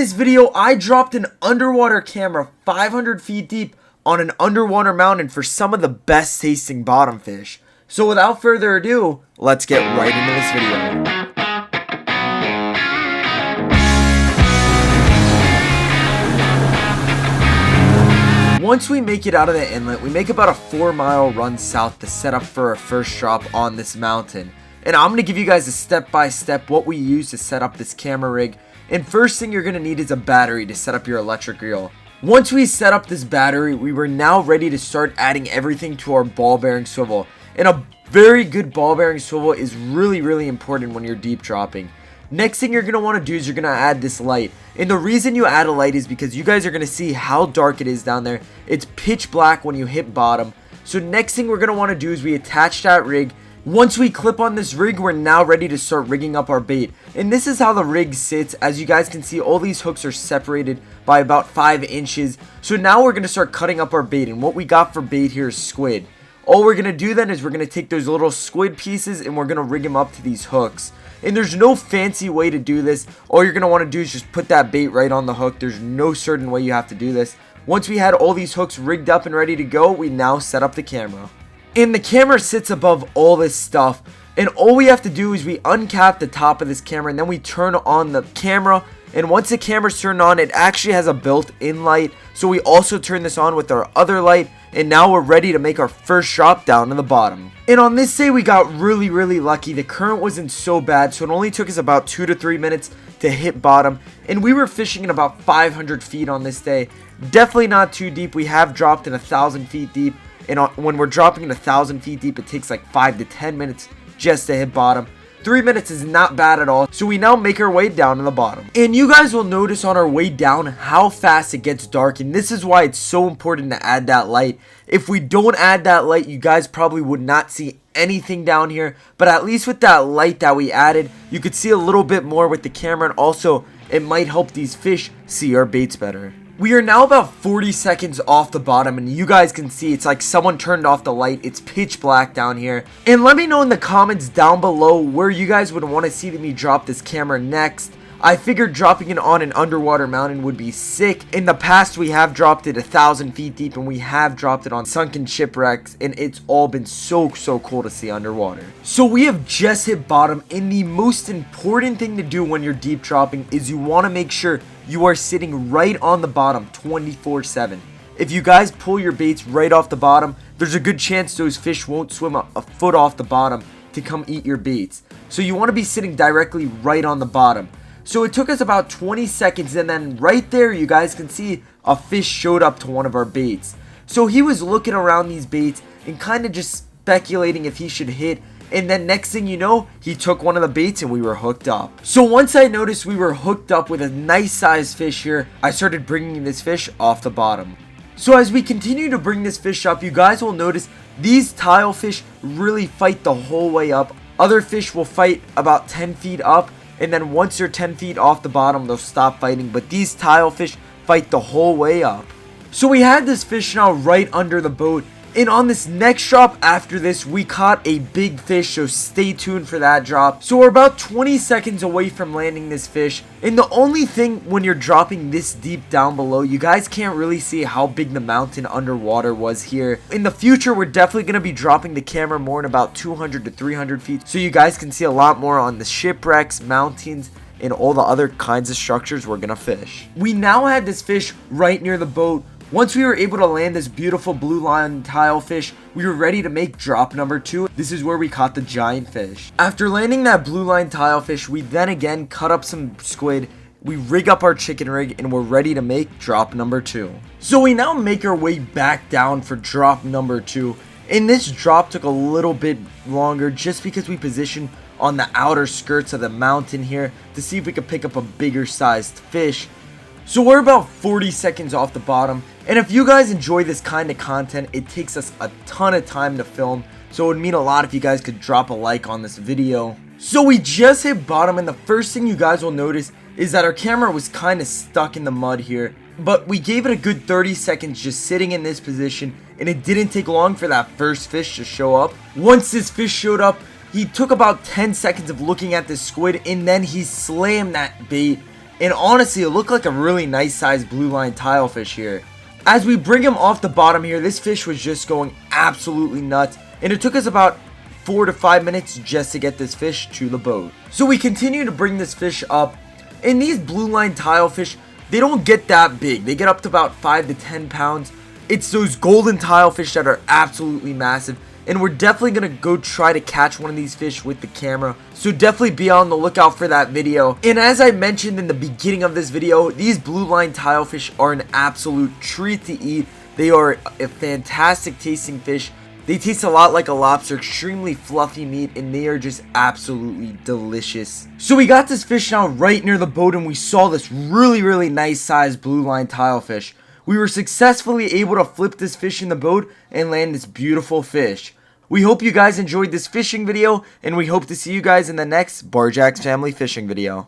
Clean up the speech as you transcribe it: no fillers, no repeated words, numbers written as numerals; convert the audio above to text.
this video, I dropped an underwater camera 500 feet deep on an underwater mountain for some of the best tasting bottom fish. So without further ado, let's get right into this video. Once we make it out of the inlet, we make about a 4-mile run south to set up for our first drop on this mountain. And I'm going to give you guys a step-by-step what we use to set up this camera rig. And first thing you're going to need is a battery to set up your electric reel. Once we set up this battery, we were now ready to start adding everything to our ball bearing swivel. And a very good ball bearing swivel is really important when you're deep dropping. Next thing you're going to want to do is you're going to add this light. And the reason you add a light is because you guys are going to see how dark it is down there. It's pitch black when you hit bottom. So next thing we're going to want to do is we attach that rig. Once we clip on this rig, we're now ready to start rigging up our bait. And this is how the rig sits. As you guys can see, all these hooks are separated by about 5 inches. So now we're going to start cutting up our bait. And what we got for bait here is squid. All we're going to do then is we're going to take those little squid pieces and we're going to rig them up to these hooks. And there's no fancy way to do this. All you're going to want to do is just put that bait right on the hook. There's no certain way you have to do this. Once we had all these hooks rigged up and ready to go, we now set up the camera. And the camera sits above all this stuff. And all we have to do is we uncap the top of this camera and then we turn on the camera. And once the camera's turned on, it actually has a built-in light. So we also turn this on with our other light. And now we're ready to make our first drop down to the bottom. And on this day we got really lucky. The current wasn't so bad, so it only took us about 2 to 3 minutes to hit bottom. And we were fishing in about 500 feet on this day. Definitely not too deep. We have dropped in 1,000 feet deep. And when we're dropping in 1,000 feet deep, it takes like 5 to 10 minutes just to hit bottom. 3 minutes is not bad at all. So we now make our way down to the bottom. And you guys will notice on our way down how fast it gets dark. And this is why it's so important to add that light. If we don't add that light, you guys probably would not see anything down here. But at least with that light that we added, you could see a little bit more with the camera. And also, it might help these fish see our baits better. We are now about 40 seconds off the bottom and you guys can see it's like someone turned off the light. It's pitch black down here. And let me know in the comments down below where you guys would want to see me drop this camera next. I figured dropping it on an underwater mountain would be sick. In the past we have dropped it 1,000 feet deep and we have dropped it on sunken shipwrecks and it's all been so cool to see underwater. So we have just hit bottom and the most important thing to do when you're deep dropping is you want to make sure you are sitting right on the bottom 24/7. If you guys pull your baits right off the bottom, there's a good chance those fish won't swim a foot off the bottom to come eat your baits. So you want to be sitting directly right on the bottom. So it took us about 20 seconds and then right there you guys can see a fish showed up to one of our baits. So he was looking around these baits and kind of just speculating if he should hit. And then next thing you know, he took one of the baits and we were hooked up. So once I noticed we were hooked up with a nice sized fish here, I started bringing this fish off the bottom. So as we continue to bring this fish up, you guys will notice these tile fish really fight the whole way up. Other fish will fight about 10 feet up. And then once they're 10 feet off the bottom, they'll stop fighting. But these tile fish fight the whole way up. So we had this fish now right under the boat. And on this next drop after this, we caught a big fish, so stay tuned for that drop. So we're about 20 seconds away from landing this fish. And the only thing when you're dropping this deep down below, you guys can't really see how big the mountain underwater was here. In the future, we're definitely going to be dropping the camera more in about 200 to 300 feet. So you guys can see a lot more on the shipwrecks, mountains, and all the other kinds of structures we're going to fish. We now had this fish right near the boat. Once we were able to land this beautiful blue line tile fish, we were ready to make drop number 2. This is where we caught the giant fish. After landing that blue line tile fish, we then again cut up some squid. We rig up our chicken rig and we're ready to make drop number 2. So we now make our way back down for drop number 2. And this drop took a little bit longer just because we positioned on the outer skirts of the mountain here to see if we could pick up a bigger sized fish. So we're about 40 seconds off the bottom, and if you guys enjoy this kind of content, it takes us a ton of time to film, so it would mean a lot if you guys could drop a like on this video. So we just hit bottom, and the first thing you guys will notice is that our camera was kind of stuck in the mud here, but we gave it a good 30 seconds just sitting in this position, and it didn't take long for that first fish to show up. Once this fish showed up, he took about 10 seconds of looking at the squid, and then he slammed that bait. and honestly, it looked like a really nice sized blue line tilefish here. As we bring him off the bottom here, this fish was just going absolutely nuts, and it took us about 4 to 5 minutes just to get this fish to the boat. So we continue to bring this fish up, and these blue line tilefish, they don't get that big. They get up to about 5 to 10 pounds. It's those golden tilefish that are absolutely massive, and we're definitely going to go try to catch one of these fish with the camera. So definitely be on the lookout for that video. And as I mentioned in the beginning of this video, these blue line tilefish are an absolute treat to eat. They are a fantastic tasting fish. They taste a lot like a lobster, extremely fluffy meat, and they are just absolutely delicious. So we got this fish now right near the boat, and we saw this really nice sized blue line tilefish. We were successfully able to flip this fish in the boat and land this beautiful fish. We hope you guys enjoyed this fishing video, and we hope to see you guys in the next Barjack's Family Fishing video.